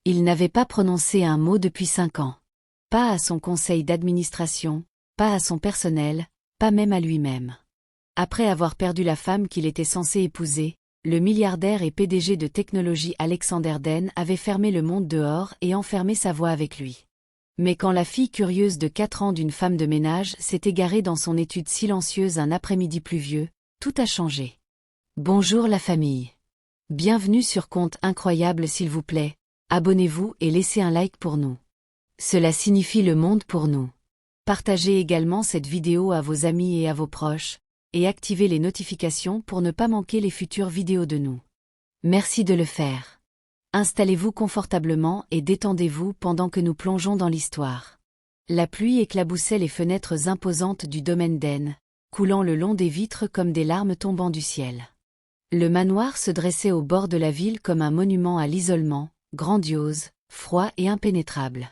Il n'avait pas prononcé un mot depuis 5 ans. Pas à son conseil d'administration, pas à son personnel, pas même à lui-même. Après avoir perdu la femme qu'il était censé épouser, le milliardaire et PDG de technologie Alexander Den avait fermé le monde dehors et enfermé sa voix avec lui. Mais quand la fille curieuse de 4 ans d'une femme de ménage s'est égarée dans son étude silencieuse un après-midi pluvieux, tout a changé. Bonjour la famille. Bienvenue sur Conte Incroyable s'il vous plaît, abonnez-vous et laissez un like pour nous. Cela signifie le monde pour nous. Partagez également cette vidéo à vos amis et à vos proches, et activez les notifications pour ne pas manquer les futures vidéos de nous. Merci de le faire. Installez-vous confortablement et détendez-vous pendant que nous plongeons dans l'histoire. La pluie éclaboussait les fenêtres imposantes du domaine Den, coulant le long des vitres comme des larmes tombant du ciel. Le manoir se dressait au bord de la ville comme un monument à l'isolement, grandiose, froid et impénétrable.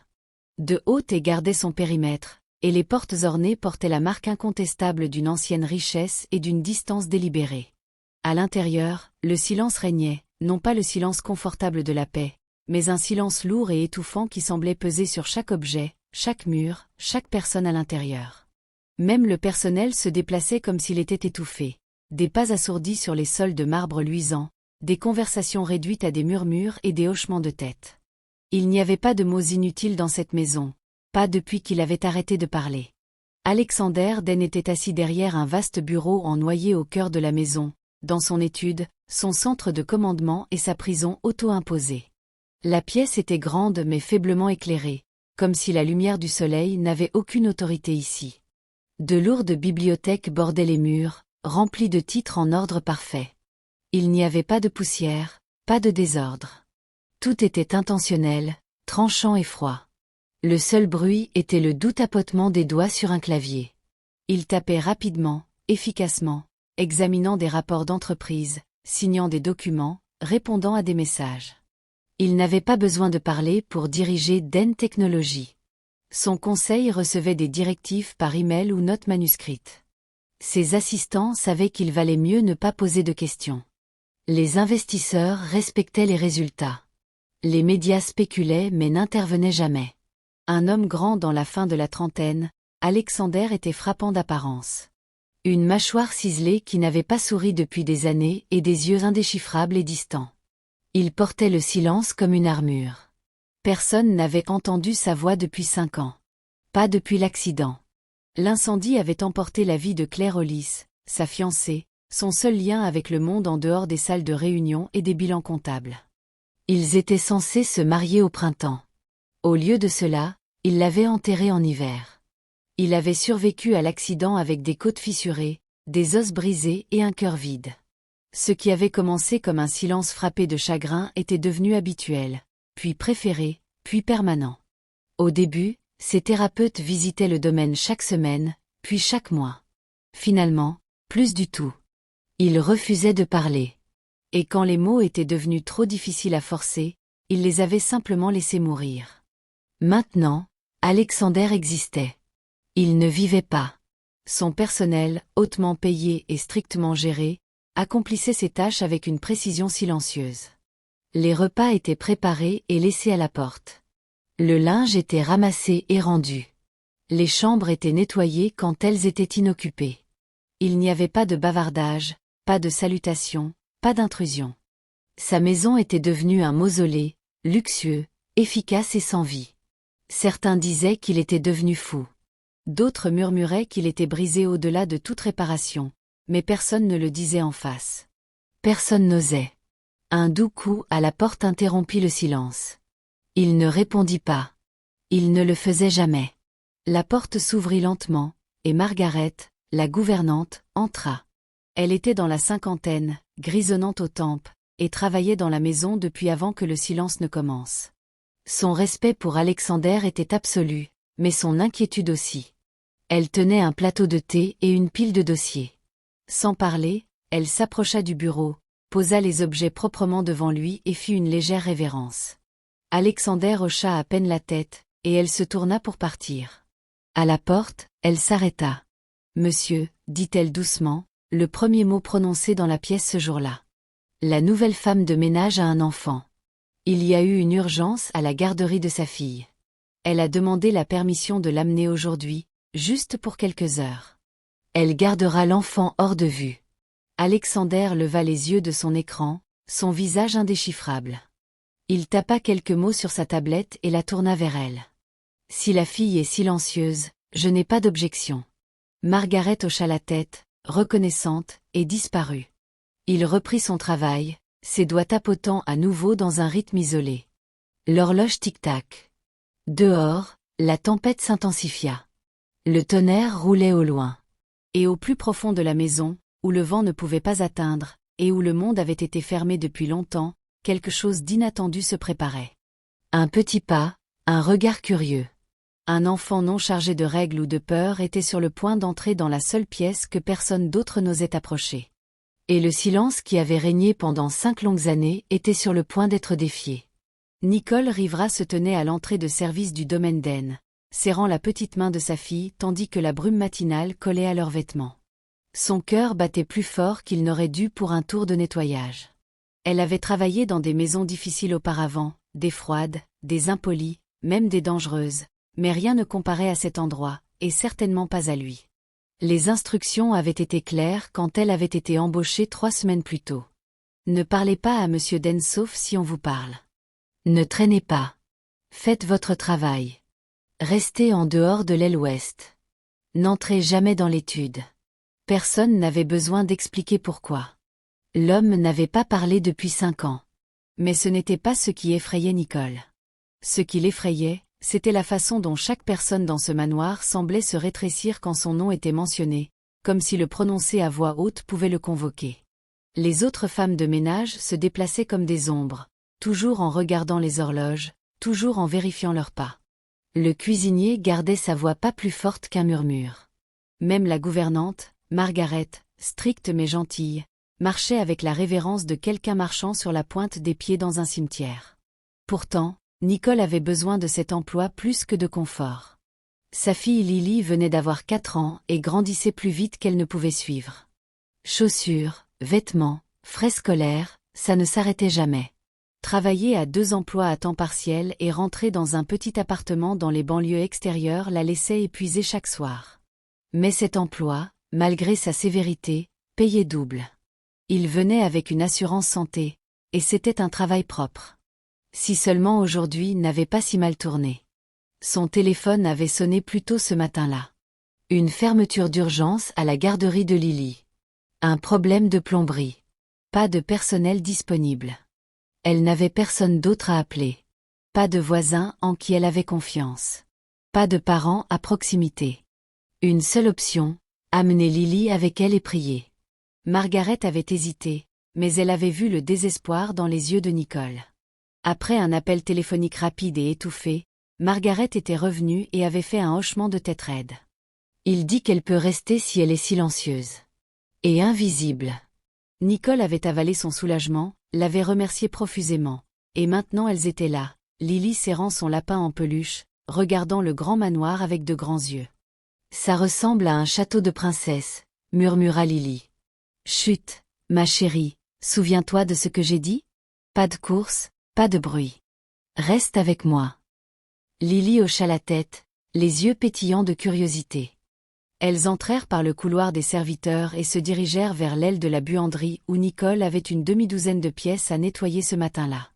De haut et gardait son périmètre, et les portes ornées portaient la marque incontestable d'une ancienne richesse et d'une distance délibérée. À l'intérieur, le silence régnait, non pas le silence confortable de la paix, mais un silence lourd et étouffant qui semblait peser sur chaque objet, chaque mur, chaque personne à l'intérieur. Même le personnel se déplaçait comme s'il était étouffé. Des pas assourdis sur les sols de marbre luisant, des conversations réduites à des murmures et des hochements de tête. Il n'y avait pas de mots inutiles dans cette maison, pas depuis qu'il avait arrêté de parler. Alexander Den était assis derrière un vaste bureau ennoyé au cœur de la maison, dans son étude, son centre de commandement et sa prison auto-imposée. La pièce était grande mais faiblement éclairée, comme si la lumière du soleil n'avait aucune autorité ici. De lourdes bibliothèques bordaient les murs, remplies de titres en ordre parfait. Il n'y avait pas de poussière, pas de désordre. Tout était intentionnel, tranchant et froid. Le seul bruit était le doux tapotement des doigts sur un clavier. Il tapait rapidement, efficacement, examinant des rapports d'entreprise, signant des documents, répondant à des messages. Il n'avait pas besoin de parler pour diriger Den Technologies. Son conseil recevait des directives par email ou notes manuscrites. Ses assistants savaient qu'il valait mieux ne pas poser de questions. Les investisseurs respectaient les résultats. Les médias spéculaient mais n'intervenaient jamais. Un homme grand dans la fin de la trentaine, Alexander était frappant d'apparence. Une mâchoire ciselée qui n'avait pas souri depuis des années et des yeux indéchiffrables et distants. Il portait le silence comme une armure. Personne n'avait entendu sa voix depuis 5 ans. Pas depuis l'accident. L'incendie avait emporté la vie de Claire Hollis, sa fiancée, son seul lien avec le monde en dehors des salles de réunion et des bilans comptables. Ils étaient censés se marier au printemps. Au lieu de cela, il l'avait enterrée en hiver. Il avait survécu à l'accident avec des côtes fissurées, des os brisés et un cœur vide. Ce qui avait commencé comme un silence frappé de chagrin était devenu habituel, puis préféré, puis permanent. Au début, ses thérapeutes visitaient le domaine chaque semaine, puis chaque mois. Finalement, plus du tout. Il refusait de parler. Et quand les mots étaient devenus trop difficiles à forcer, il les avait simplement laissés mourir. Maintenant, Alexander existait. Il ne vivait pas. Son personnel, hautement payé et strictement géré, accomplissait ses tâches avec une précision silencieuse. Les repas étaient préparés et laissés à la porte. Le linge était ramassé et rendu. Les chambres étaient nettoyées quand elles étaient inoccupées. Il n'y avait pas de bavardage, pas de salutations, pas d'intrusion. Sa maison était devenue un mausolée, luxueux, efficace et sans vie. Certains disaient qu'il était devenu fou. D'autres murmuraient qu'il était brisé au-delà de toute réparation, mais personne ne le disait en face. Personne n'osait. Un doux coup à la porte interrompit le silence. Il ne répondit pas. Il ne le faisait jamais. La porte s'ouvrit lentement, et Margaret, la gouvernante, entra. Elle était dans la cinquantaine, grisonnante aux tempes, et travaillait dans la maison depuis avant que le silence ne commence. Son respect pour Alexander était absolu, mais son inquiétude aussi. Elle tenait un plateau de thé et une pile de dossiers. Sans parler, elle s'approcha du bureau, posa les objets proprement devant lui et fit une légère révérence. Alexander hocha à peine la tête, et elle se tourna pour partir. À la porte, elle s'arrêta. « Monsieur », dit-elle doucement, le premier mot prononcé dans la pièce ce jour-là. La nouvelle femme de ménage a un enfant. Il y a eu une urgence à la garderie de sa fille. Elle a demandé la permission de l'amener aujourd'hui, juste pour quelques heures. Elle gardera l'enfant hors de vue. Alexander leva les yeux de son écran, son visage indéchiffrable. Il tapa quelques mots sur sa tablette et la tourna vers elle. Si la fille est silencieuse, je n'ai pas d'objection. Margaret hocha la tête, reconnaissante, et disparut. Il reprit son travail, ses doigts tapotant à nouveau dans un rythme isolé. L'horloge tic-tac. Dehors, la tempête s'intensifia. Le tonnerre roulait au loin. Et au plus profond de la maison, où le vent ne pouvait pas atteindre, et où le monde avait été fermé depuis longtemps, quelque chose d'inattendu se préparait. Un petit pas, un regard curieux. Un enfant non chargé de règles ou de peur était sur le point d'entrer dans la seule pièce que personne d'autre n'osait approcher. Et le silence qui avait régné pendant 5 longues années était sur le point d'être défié. Nicole Rivera se tenait à l'entrée de service du domaine d'Aisne, serrant la petite main de sa fille tandis que la brume matinale collait à leurs vêtements. Son cœur battait plus fort qu'il n'aurait dû pour un tour de nettoyage. Elle avait travaillé dans des maisons difficiles auparavant, des froides, des impolies, même des dangereuses, mais rien ne comparait à cet endroit, et certainement pas à lui. Les instructions avaient été claires quand elle avait été embauchée 3 semaines plus tôt. Ne parlez pas à Monsieur d'Aisne sauf si on vous parle. Ne traînez pas. Faites votre travail. Restez en dehors de l'aile ouest. N'entrez jamais dans l'étude. Personne n'avait besoin d'expliquer pourquoi. L'homme n'avait pas parlé depuis 5 ans. Mais ce n'était pas ce qui effrayait Nicole. Ce qui l'effrayait, c'était la façon dont chaque personne dans ce manoir semblait se rétrécir quand son nom était mentionné, comme si le prononcer à voix haute pouvait le convoquer. Les autres femmes de ménage se déplaçaient comme des ombres, toujours en regardant les horloges, toujours en vérifiant leurs pas. Le cuisinier gardait sa voix pas plus forte qu'un murmure. Même la gouvernante, Margaret, stricte mais gentille, marchait avec la révérence de quelqu'un marchant sur la pointe des pieds dans un cimetière. Pourtant, Nicole avait besoin de cet emploi plus que de confort. Sa fille Lily venait d'avoir 4 ans et grandissait plus vite qu'elle ne pouvait suivre. Chaussures, vêtements, frais scolaires, ça ne s'arrêtait jamais. Travailler à 2 emplois à temps partiel et rentrer dans un petit appartement dans les banlieues extérieures la laissait épuisée chaque soir. Mais cet emploi, malgré sa sévérité, payait double. Il venait avec une assurance santé, et c'était un travail propre. Si seulement aujourd'hui n'avait pas si mal tourné. Son téléphone avait sonné plus tôt ce matin-là. Une fermeture d'urgence à la garderie de Lily. Un problème de plomberie. Pas de personnel disponible. Elle n'avait personne d'autre à appeler. Pas de voisins en qui elle avait confiance. Pas de parents à proximité. Une seule option, amener Lily avec elle et prier. Margaret avait hésité, mais elle avait vu le désespoir dans les yeux de Nicole. Après un appel téléphonique rapide et étouffé, Margaret était revenue et avait fait un hochement de tête raide. Il dit qu'elle peut rester si elle est silencieuse. Et invisible. Nicole avait avalé son soulagement, l'avait remercié profusément. Et maintenant elles étaient là, Lily serrant son lapin en peluche, regardant le grand manoir avec de grands yeux. Ça ressemble à un château de princesse, murmura Lily. Chut, ma chérie, souviens-toi de ce que j'ai dit? Pas de course, pas de bruit. Reste avec moi. Lily hocha la tête, les yeux pétillants de curiosité. Elles entrèrent par le couloir des serviteurs et se dirigèrent vers l'aile de la buanderie où Nicole avait une demi-douzaine de pièces à nettoyer ce matin-là.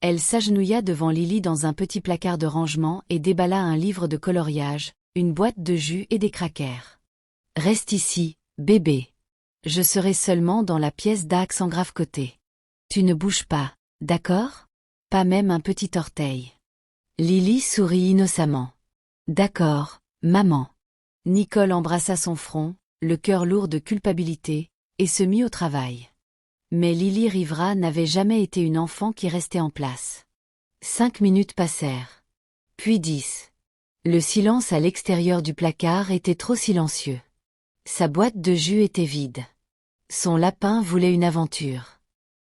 Elle s'agenouilla devant Lily dans un petit placard de rangement et déballa un livre de coloriage, une boîte de jus et des crackers. « Reste ici, bébé. Je serai seulement dans la pièce d'Axe en grave côté. Tu ne bouges pas, d'accord? Pas même un petit orteil. » Lily sourit innocemment. « D'accord, maman. » Nicole embrassa son front, le cœur lourd de culpabilité, et se mit au travail. Mais Lily Rivera n'avait jamais été une enfant qui restait en place. 5 minutes passèrent. Puis 10. Le silence à l'extérieur du placard était trop silencieux. Sa boîte de jus était vide. Son lapin voulait une aventure.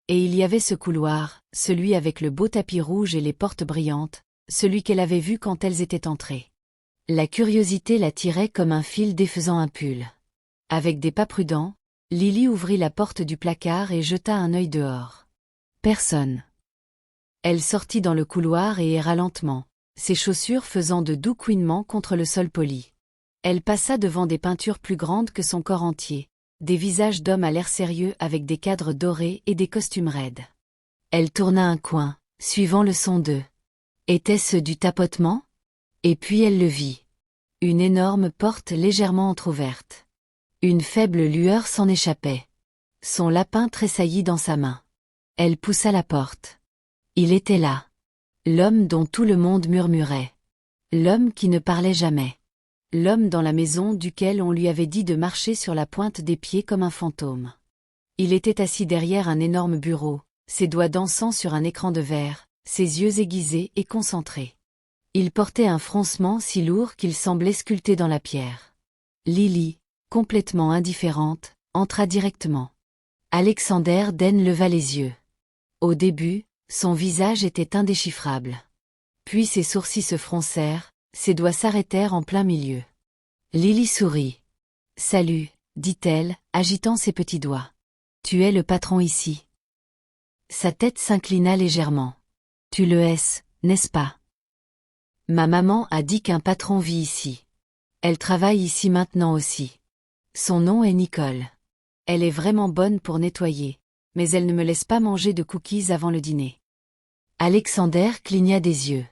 Et il y avait ce couloir, celui avec le beau tapis rouge et les portes brillantes, celui qu'elle avait vu quand elles étaient entrées. La curiosité la tirait comme un fil défaisant un pull. Avec des pas prudents, Lily ouvrit la porte du placard et jeta un œil dehors. Personne. Elle sortit dans le couloir et erra lentement, ses chaussures faisant de doux couinements contre le sol poli. Elle passa devant des peintures plus grandes que son corps entier, des visages d'hommes à l'air sérieux avec des cadres dorés et des costumes raides. Elle tourna un coin, suivant le son d'eux. Était-ce du tapotement? Et puis elle le vit. Une énorme porte légèrement entr'ouverte. Une faible lueur s'en échappait. Son lapin tressaillit dans sa main. Elle poussa la porte. Il était là. L'homme dont tout le monde murmurait. L'homme qui ne parlait jamais. L'homme dans la maison duquel on lui avait dit de marcher sur la pointe des pieds comme un fantôme. Il était assis derrière un énorme bureau, ses doigts dansant sur un écran de verre, ses yeux aiguisés et concentrés. Il portait un froncement si lourd qu'il semblait sculpté dans la pierre. Lily, complètement indifférente, entra directement. Alexander Den leva les yeux. Au début, son visage était indéchiffrable. Puis ses sourcils se froncèrent, ses doigts s'arrêtèrent en plein milieu. Lily sourit. « Salut, dit-elle, agitant ses petits doigts. Tu es le patron ici. » Sa tête s'inclina légèrement. « Tu le es, n'est-ce pas? Ma maman a dit qu'un patron vit ici. Elle travaille ici maintenant aussi. Son nom est Nicole. Elle est vraiment bonne pour nettoyer, mais elle ne me laisse pas manger de cookies avant le dîner. » Alexander cligna des yeux.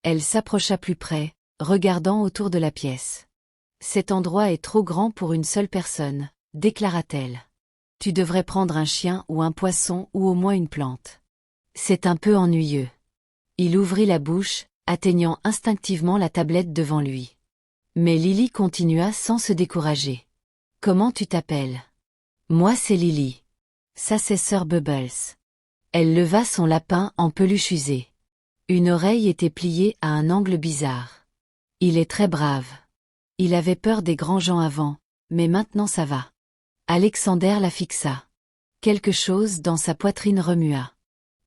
Elle s'approcha plus près, regardant autour de la pièce. « Cet endroit est trop grand pour une seule personne, déclara-t-elle. Tu devrais prendre un chien ou un poisson ou au moins une plante. C'est un peu ennuyeux. » Il ouvrit la bouche, atteignant instinctivement la tablette devant lui. Mais Lily continua sans se décourager. « Comment tu t'appelles? »« Moi c'est Lily. Ça c'est Sir Bubbles. » Elle leva son lapin en peluche usée. Une oreille était pliée à un angle bizarre. Il est très brave. Il avait peur des grands gens avant, mais maintenant ça va. Alexander la fixa. Quelque chose dans sa poitrine remua.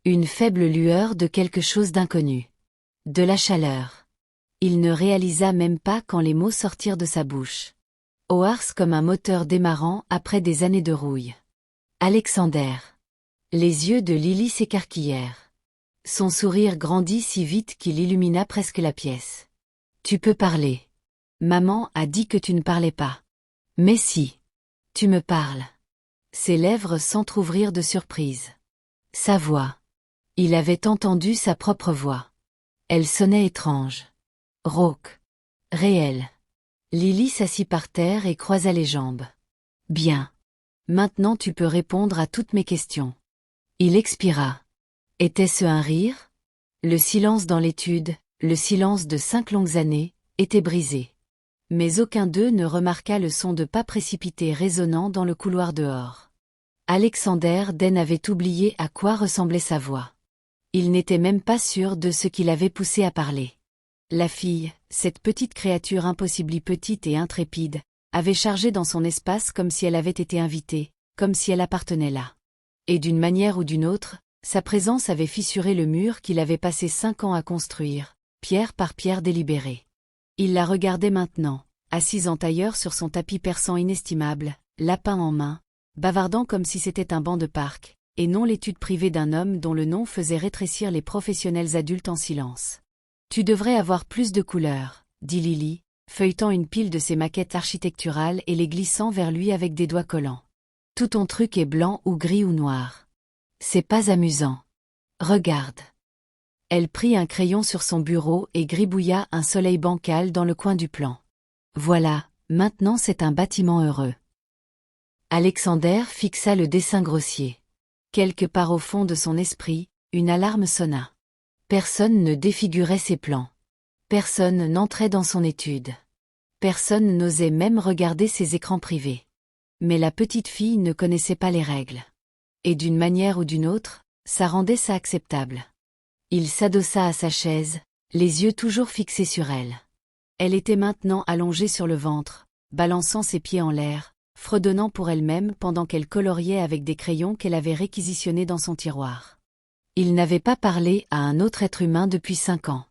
Une faible lueur de quelque chose d'inconnu. De la chaleur. Il ne réalisa même pas quand les mots sortirent de sa bouche. Hoarse comme un moteur démarrant après des années de rouille. Alexander. Les yeux de Lily s'écarquillèrent. Son sourire grandit si vite qu'il illumina presque la pièce. Tu peux parler. Maman a dit que tu ne parlais pas. Mais si. Tu me parles. Ses lèvres s'entr'ouvrirent de surprise. Sa voix. Il avait entendu sa propre voix. Elle sonnait étrange. Rauque. Réelle. Lily s'assit par terre et croisa les jambes. Bien. Maintenant tu peux répondre à toutes mes questions. Il expira. Était-ce un rire? Le silence dans l'étude, le silence de 5 longues années, était brisé. Mais aucun d'eux ne remarqua le son de pas précipités résonnant dans le couloir dehors. Alexander Den avait oublié à quoi ressemblait sa voix. Il n'était même pas sûr de ce qui l'avait poussé à parler. La fille, cette petite créature impossiblement petite et intrépide, avait chargé dans son espace comme si elle avait été invitée, comme si elle appartenait là. Et d'une manière ou d'une autre, sa présence avait fissuré le mur qu'il avait passé 5 ans à construire, pierre par pierre délibérée. Il la regardait maintenant, assise en tailleur sur son tapis persan inestimable, lapin en main, bavardant comme si c'était un banc de parc, et non l'étude privée d'un homme dont le nom faisait rétrécir les professionnels adultes en silence. « Tu devrais avoir plus de couleurs, » dit Lily, feuilletant une pile de ses maquettes architecturales et les glissant vers lui avec des doigts collants. « Tout ton truc est blanc ou gris ou noir. C'est pas amusant. Regarde. » Elle prit un crayon sur son bureau et gribouilla un soleil bancal dans le coin du plan. Voilà, maintenant c'est un bâtiment heureux. Alexander fixa le dessin grossier. Quelque part au fond de son esprit, une alarme sonna. Personne ne défigurait ses plans. Personne n'entrait dans son étude. Personne n'osait même regarder ses écrans privés. Mais la petite fille ne connaissait pas les règles. Et d'une manière ou d'une autre, ça rendait ça acceptable. Il s'adossa à sa chaise, les yeux toujours fixés sur elle. Elle était maintenant allongée sur le ventre, balançant ses pieds en l'air, fredonnant pour elle-même pendant qu'elle coloriait avec des crayons qu'elle avait réquisitionnés dans son tiroir. Il n'avait pas parlé à un autre être humain depuis 5 ans.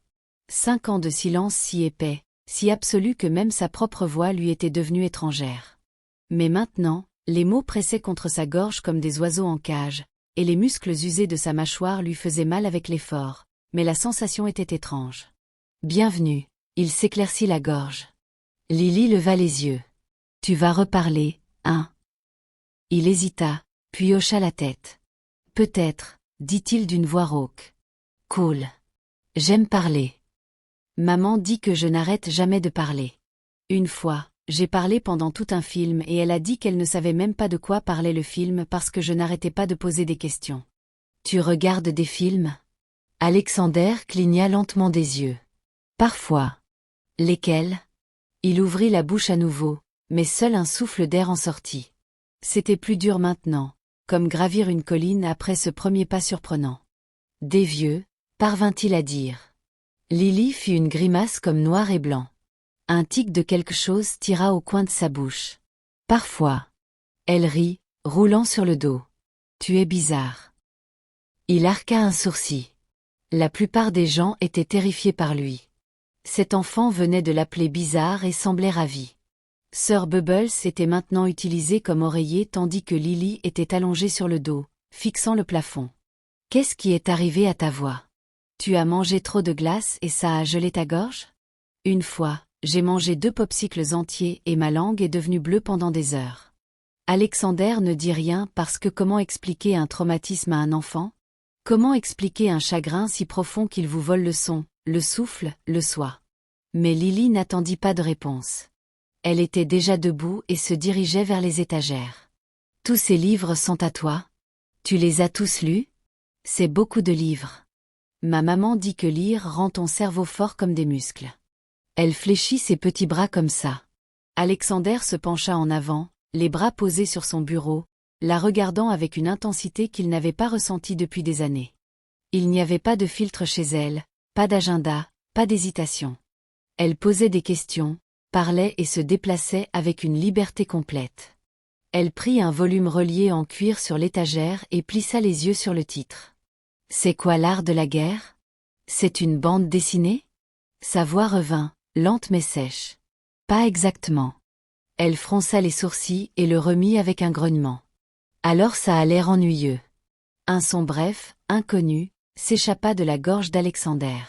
5 ans de silence si épais, si absolu que même sa propre voix lui était devenue étrangère. Mais maintenant, les mots pressaient contre sa gorge comme des oiseaux en cage, et les muscles usés de sa mâchoire lui faisaient mal avec l'effort, mais la sensation était étrange. Bienvenue, il s'éclaircit la gorge. Lily leva les yeux. Tu vas reparler, hein? Il hésita, puis hocha la tête. Peut-être, dit-il d'une voix rauque. Cool. J'aime parler. Maman dit que je n'arrête jamais de parler. Une fois, j'ai parlé pendant tout un film et elle a dit qu'elle ne savait même pas de quoi parlait le film parce que je n'arrêtais pas de poser des questions. Tu regardes des films? Alexander cligna lentement des yeux. Parfois. Lesquels? Il ouvrit la bouche à nouveau, mais seul un souffle d'air en sortit. C'était plus dur maintenant, comme gravir une colline après ce premier pas surprenant. Des vieux, parvint-il à dire. Lily fit une grimace comme noir et blanc. Un tic de quelque chose tira au coin de sa bouche. Parfois. Elle rit, roulant sur le dos. Tu es bizarre. Il arqua un sourcil. La plupart des gens étaient terrifiés par lui. Cet enfant venait de l'appeler bizarre et semblait ravi. Sir Bubbles était maintenant utilisé comme oreiller tandis que Lily était allongée sur le dos, fixant le plafond. Qu'est-ce qui est arrivé à ta voix? Tu as mangé trop de glace et ça a gelé ta gorge? Une fois, j'ai mangé 2 popsicles entiers et ma langue est devenue bleue pendant des heures. Alexander ne dit rien parce que comment expliquer un traumatisme à un enfant? Comment expliquer un chagrin si profond qu'il vous vole le son, le souffle, le soi? Mais Lily n'attendit pas de réponse. Elle était déjà debout et se dirigeait vers les étagères. Tous ces livres sont à toi? Tu les as tous lus? C'est beaucoup de livres. Ma maman dit que lire rend ton cerveau fort comme des muscles. Elle fléchit ses petits bras comme ça. Alexander se pencha en avant, les bras posés sur son bureau, la regardant avec une intensité qu'il n'avait pas ressentie depuis des années. Il n'y avait pas de filtre chez elle, pas d'agenda, pas d'hésitation. Elle posait des questions, parlait et se déplaçait avec une liberté complète. Elle prit un volume relié en cuir sur l'étagère et plissa les yeux sur le titre. C'est quoi l'art de la guerre? C'est une bande dessinée? Sa voix revint, lente mais sèche. Pas exactement. Elle fronça les sourcils et le remit avec un grognement. Alors ça a l'air ennuyeux. Un son bref, inconnu, s'échappa de la gorge d'Alexander.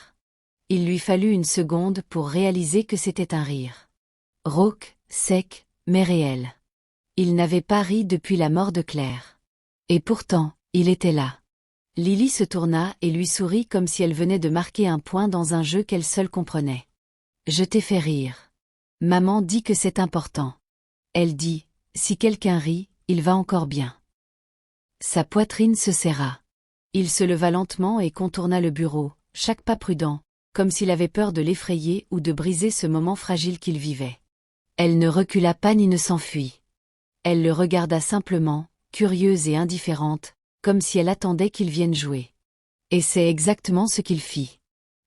Il lui fallut une seconde pour réaliser que c'était un rire. Rauque, sec, mais réel. Il n'avait pas ri depuis la mort de Claire. Et pourtant, il était là. Lily se tourna et lui sourit comme si elle venait de marquer un point dans un jeu qu'elle seule comprenait. Je t'ai fait rire. Maman dit que c'est important. Elle dit, si quelqu'un rit, il va encore bien. Sa poitrine se serra. Il se leva lentement et contourna le bureau, chaque pas prudent, comme s'il avait peur de l'effrayer ou de briser ce moment fragile qu'il vivait. Elle ne recula pas ni ne s'enfuit. Elle le regarda simplement, curieuse et indifférente, comme si elle attendait qu'il vienne jouer. Et c'est exactement ce qu'il fit.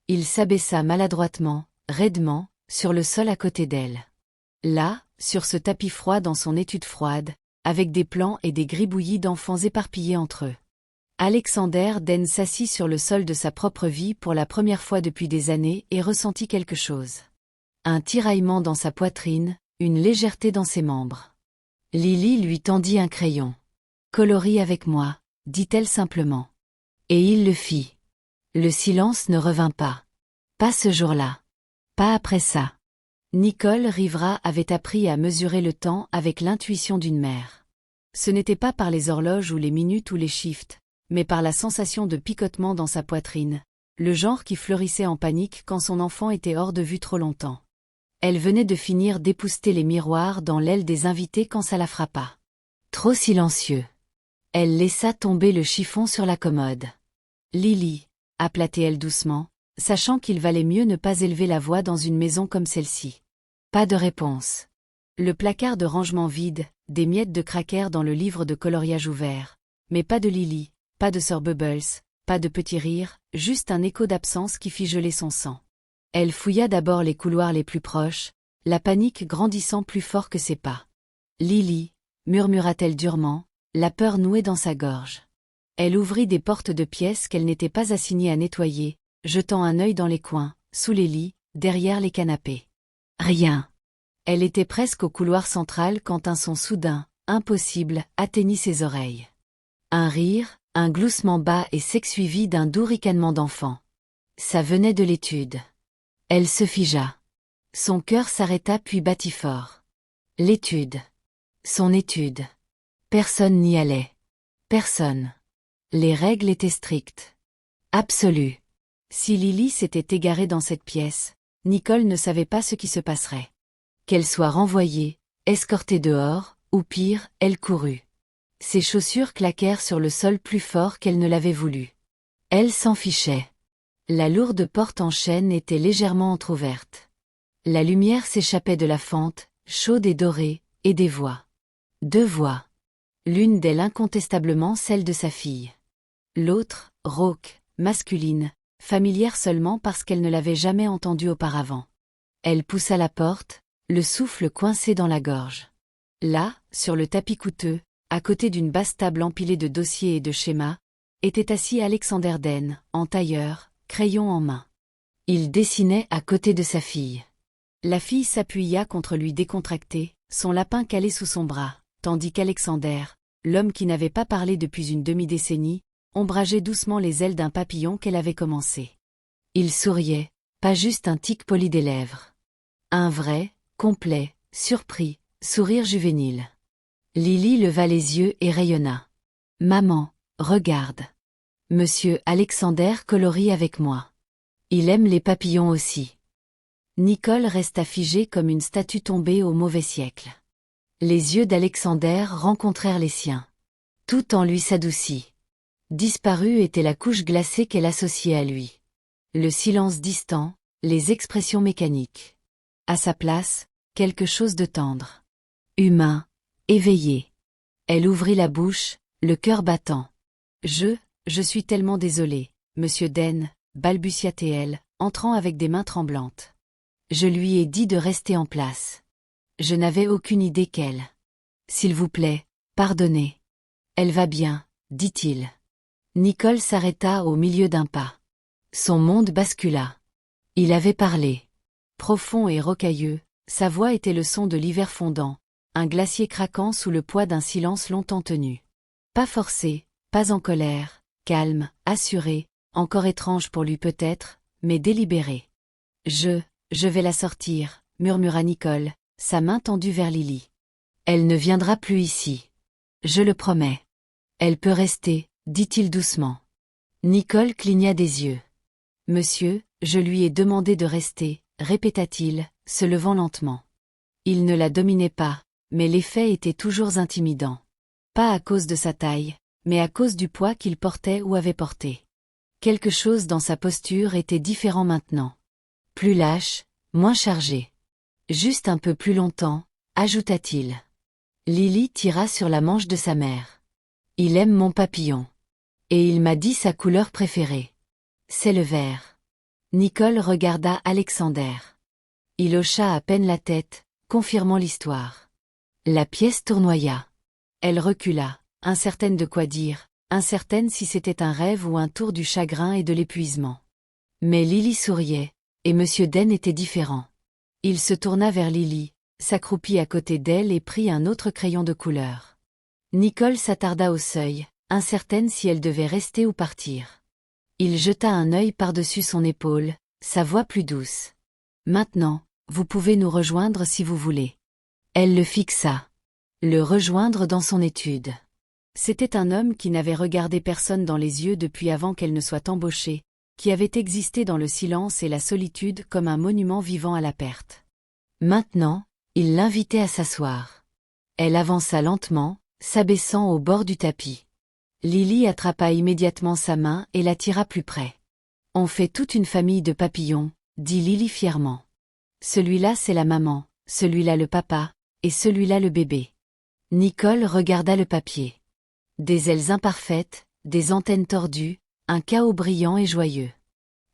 Il s'abaissa maladroitement, raidement, sur le sol à côté d'elle. Là, sur ce tapis froid dans son étude froide, avec des plans et des gribouillis d'enfants éparpillés entre eux. Alexander Den s'assit sur le sol de sa propre vie pour la première fois depuis des années et ressentit quelque chose. Un tiraillement dans sa poitrine, une légèreté dans ses membres. Lily lui tendit un crayon. « Colorie avec moi », dit-elle simplement. Et il le fit. Le silence ne revint pas. Pas ce jour-là. Pas après ça. Nicole Rivera avait appris à mesurer le temps avec l'intuition d'une mère. Ce n'était pas par les horloges ou les minutes ou les shifts, mais par la sensation de picotement dans sa poitrine, le genre qui fleurissait en panique quand son enfant était hors de vue trop longtemps. Elle venait de finir d'épousseter les miroirs dans l'aile des invités quand ça la frappa. Trop silencieux. Elle laissa tomber le chiffon sur la commode. « Lily », appela-t-elle doucement, sachant qu'il valait mieux ne pas élever la voix dans une maison comme celle-ci. Pas de réponse. Le placard de rangement vide, des miettes de crackers dans le livre de coloriage ouvert. Mais pas de Lily, pas de Sir Bubbles, pas de petit rire, juste un écho d'absence qui fit geler son sang. Elle fouilla d'abord les couloirs les plus proches, la panique grandissant plus fort que ses pas. « Lily », murmura-t-elle durement, la peur nouée dans sa gorge. Elle ouvrit des portes de pièces qu'elle n'était pas assignée à nettoyer, jetant un œil dans les coins, sous les lits, derrière les canapés. Rien. Elle était presque au couloir central quand un son soudain, impossible, atteignit ses oreilles. Un rire, Un gloussement bas et sec suivi d'un doux ricanement d'enfant. Ça venait de l'étude. Elle se figea. Son cœur s'arrêta puis battit fort. L'étude. Son étude. Personne n'y allait. Personne. Les règles étaient strictes. Absolues. Si Lily s'était égarée dans cette pièce, Nicole ne savait pas ce qui se passerait. Qu'elle soit renvoyée, escortée dehors, ou pire, elle courut. Ses chaussures claquèrent sur le sol plus fort qu'elle ne l'avait voulu. Elle s'en fichait. La lourde porte en chêne était légèrement entr'ouverte. La lumière s'échappait de la fente, chaude et dorée, et des voix. 2 voix. L'une d'elles incontestablement celle de sa fille. L'autre, rauque, masculine, familière seulement parce qu'elle ne l'avait jamais entendue auparavant. Elle poussa la porte, le souffle coincé dans la gorge. Là, sur le tapis coûteux, à côté d'une basse table empilée de dossiers et de schémas, était assis Alexander Dane, en tailleur, crayon en main. Il dessinait à côté de sa fille. La fille s'appuya contre lui décontractée, son lapin calé sous son bras, tandis qu'Alexander, l'homme qui n'avait pas parlé depuis une demi-décennie, ombrageait doucement les ailes d'un papillon qu'elle avait commencé. Il souriait, pas juste un tic poli des lèvres. Un vrai, complet, surpris, sourire juvénile. Lily leva les yeux et rayonna. « Maman, regarde. Monsieur Alexander colorie avec moi. Il aime les papillons aussi. » Nicole resta figée comme une statue tombée au mauvais siècle. Les yeux d'Alexander rencontrèrent les siens. Tout en lui s'adoucit. Disparue était la couche glacée qu'elle associait à lui. Le silence distant, les expressions mécaniques. À sa place, quelque chose de tendre. Humain, éveillé. Elle ouvrit la bouche, le cœur battant. Je suis tellement désolée, monsieur Dane, balbutia-t-elle, entrant avec des mains tremblantes. Je lui ai dit de rester en place. Je n'avais aucune idée qu'elle. S'il vous plaît, pardonnez. Elle va bien, dit-il. Nicole s'arrêta au milieu d'un pas. Son monde bascula. Il avait parlé. Profond et rocailleux, sa voix était le son de l'hiver fondant, un glacier craquant sous le poids d'un silence longtemps tenu. Pas forcé, pas en colère, calme, assuré, encore étrange pour lui peut-être, mais délibéré. Je vais la sortir, murmura Nicole, sa main tendue vers Lily. Elle ne viendra plus ici. Je le promets. Elle peut rester, dit-il doucement. Nicole cligna des yeux. Monsieur, je lui ai demandé de rester, répéta-t-il, se levant lentement. Il ne la dominait pas, mais l'effet était toujours intimidant. Pas à cause de sa taille, mais à cause du poids qu'il portait ou avait porté. Quelque chose dans sa posture était différent maintenant. Plus lâche, moins chargé. Juste un peu plus longtemps, ajouta-t-il. Lily tira sur la manche de sa mère. Il aime mon papillon. Et il m'a dit sa couleur préférée. C'est le vert. Nicole regarda Alexander. Il hocha à peine la tête, confirmant l'histoire. La pièce tournoya. Elle recula, incertaine de quoi dire, incertaine si c'était un rêve ou un tour du chagrin et de l'épuisement. Mais Lily souriait, et monsieur Dane était différent. Il se tourna vers Lily, s'accroupit à côté d'elle et prit un autre crayon de couleur. Nicole s'attarda au seuil, incertaine si elle devait rester ou partir. Il jeta un œil par-dessus son épaule, sa voix plus douce. « Maintenant, vous pouvez nous rejoindre si vous voulez. » Elle le fixa. Le rejoindre dans son étude. C'était un homme qui n'avait regardé personne dans les yeux depuis avant qu'elle ne soit embauchée, qui avait existé dans le silence et la solitude comme un monument vivant à la perte. Maintenant, il l'invitait à s'asseoir. Elle avança lentement, s'abaissant au bord du tapis. Lily attrapa immédiatement sa main et la tira plus près. « On fait toute une famille de papillons, » dit Lily fièrement. « Celui-là c'est la maman, celui-là le papa, et celui-là le bébé. » Nicole regarda le papier. Des ailes imparfaites, des antennes tordues, un chaos brillant et joyeux.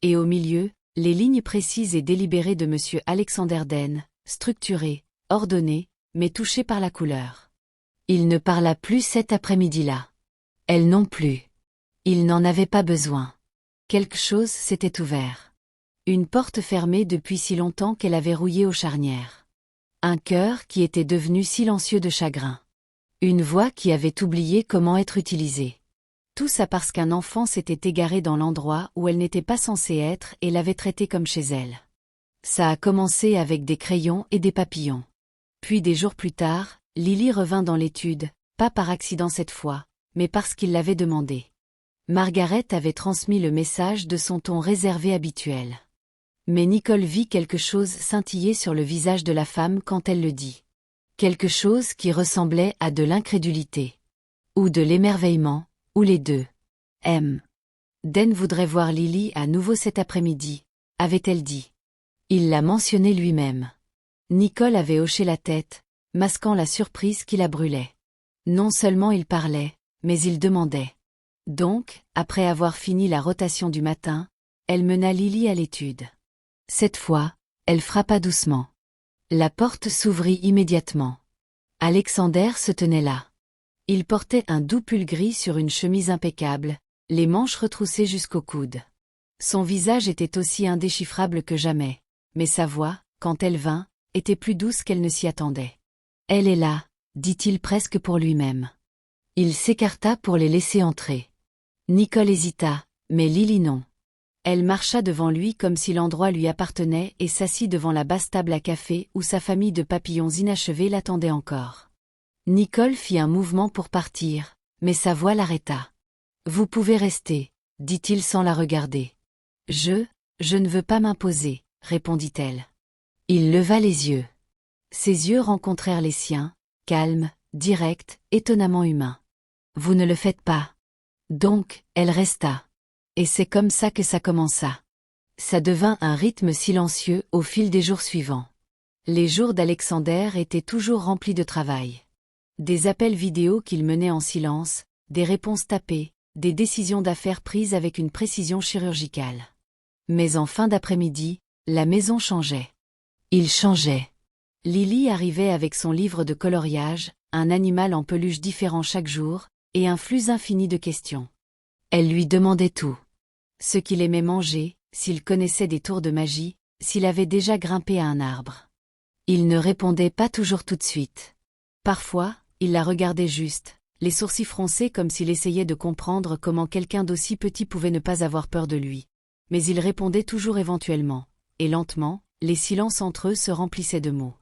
Et au milieu, les lignes précises et délibérées de monsieur Alexander Dane, structurées, ordonnées, mais touchées par la couleur. Il ne parla plus cet après-midi-là. Elle non plus. Il n'en avait pas besoin. Quelque chose s'était ouvert. Une porte fermée depuis si longtemps qu'elle avait rouillé aux charnières. Un cœur qui était devenu silencieux de chagrin. Une voix qui avait oublié comment être utilisée. Tout ça parce qu'un enfant s'était égaré dans l'endroit où elle n'était pas censée être et l'avait traitée comme chez elle. Ça a commencé avec des crayons et des papillons. Puis des jours plus tard, Lily revint dans l'étude, pas par accident cette fois, mais parce qu'il l'avait demandé. Margaret avait transmis le message de son ton réservé habituel. Mais Nicole vit quelque chose scintiller sur le visage de la femme quand elle le dit. Quelque chose qui ressemblait à de l'incrédulité. Ou de l'émerveillement, ou les deux. Den voudrait voir Lily à nouveau cet après-midi, avait-elle dit. Il l'a mentionné lui-même. Nicole avait hoché la tête, masquant la surprise qui la brûlait. Non seulement il parlait, mais il demandait. Donc, après avoir fini la rotation du matin, elle mena Lily à l'étude. Cette fois, elle frappa doucement. La porte s'ouvrit immédiatement. Alexander se tenait là. Il portait un doux pull gris sur une chemise impeccable, les manches retroussées jusqu'au coude. Son visage était aussi indéchiffrable que jamais, mais sa voix, quand elle vint, était plus douce qu'elle ne s'y attendait. « Elle est là », dit-il presque pour lui-même. Il s'écarta pour les laisser entrer. Nicole hésita, mais Lily non. Elle marcha devant lui comme si l'endroit lui appartenait et s'assit devant la basse table à café où sa famille de papillons inachevés l'attendait encore. Nicole fit un mouvement pour partir, mais sa voix l'arrêta. « Vous pouvez rester », dit-il sans la regarder. « Je ne veux pas m'imposer », répondit-elle. Il leva les yeux. Ses yeux rencontrèrent les siens, calmes, directs, étonnamment humains. « Vous ne le faites pas. » Donc, elle resta. Et c'est comme ça que ça commença. Ça devint un rythme silencieux au fil des jours suivants. Les jours d'Alexander étaient toujours remplis de travail. Des appels vidéo qu'il menait en silence, des réponses tapées, des décisions d'affaires prises avec une précision chirurgicale. Mais en fin d'après-midi, la maison changeait. Il changeait. Lily arrivait avec son livre de coloriage, un animal en peluche différent chaque jour, et un flux infini de questions. Elle lui demandait tout. Ce qu'il aimait manger, s'il connaissait des tours de magie, s'il avait déjà grimpé à un arbre. Il ne répondait pas toujours tout de suite. Parfois, il la regardait juste, les sourcils froncés comme s'il essayait de comprendre comment quelqu'un d'aussi petit pouvait ne pas avoir peur de lui. Mais il répondait toujours éventuellement, et lentement, les silences entre eux se remplissaient de mots.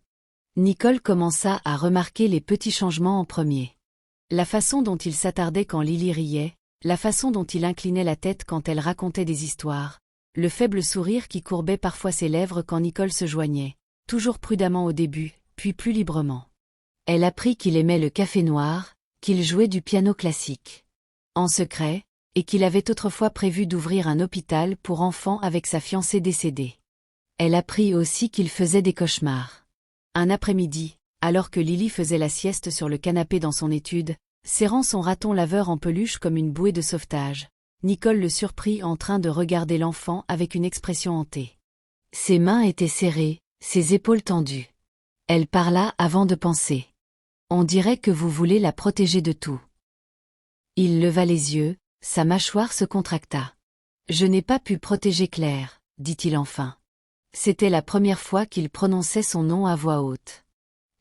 Nicole commença à remarquer les petits changements en premier. La façon dont il s'attardait quand Lily riait, la façon dont il inclinait la tête quand elle racontait des histoires, le faible sourire qui courbait parfois ses lèvres quand Nicole se joignait, toujours prudemment au début, puis plus librement. Elle apprit qu'il aimait le café noir, qu'il jouait du piano classique. En secret, et qu'il avait autrefois prévu d'ouvrir un hôpital pour enfants avec sa fiancée décédée. Elle apprit aussi qu'il faisait des cauchemars. Un après-midi, alors que Lily faisait la sieste sur le canapé dans son étude, serrant son raton laveur en peluche comme une bouée de sauvetage, Nicole le surprit en train de regarder l'enfant avec une expression hantée. Ses mains étaient serrées, ses épaules tendues. Elle parla avant de penser. « On dirait que vous voulez la protéger de tout. » Il leva les yeux, sa mâchoire se contracta. « Je n'ai pas pu protéger Claire, » dit-il enfin. C'était la première fois qu'il prononçait son nom à voix haute.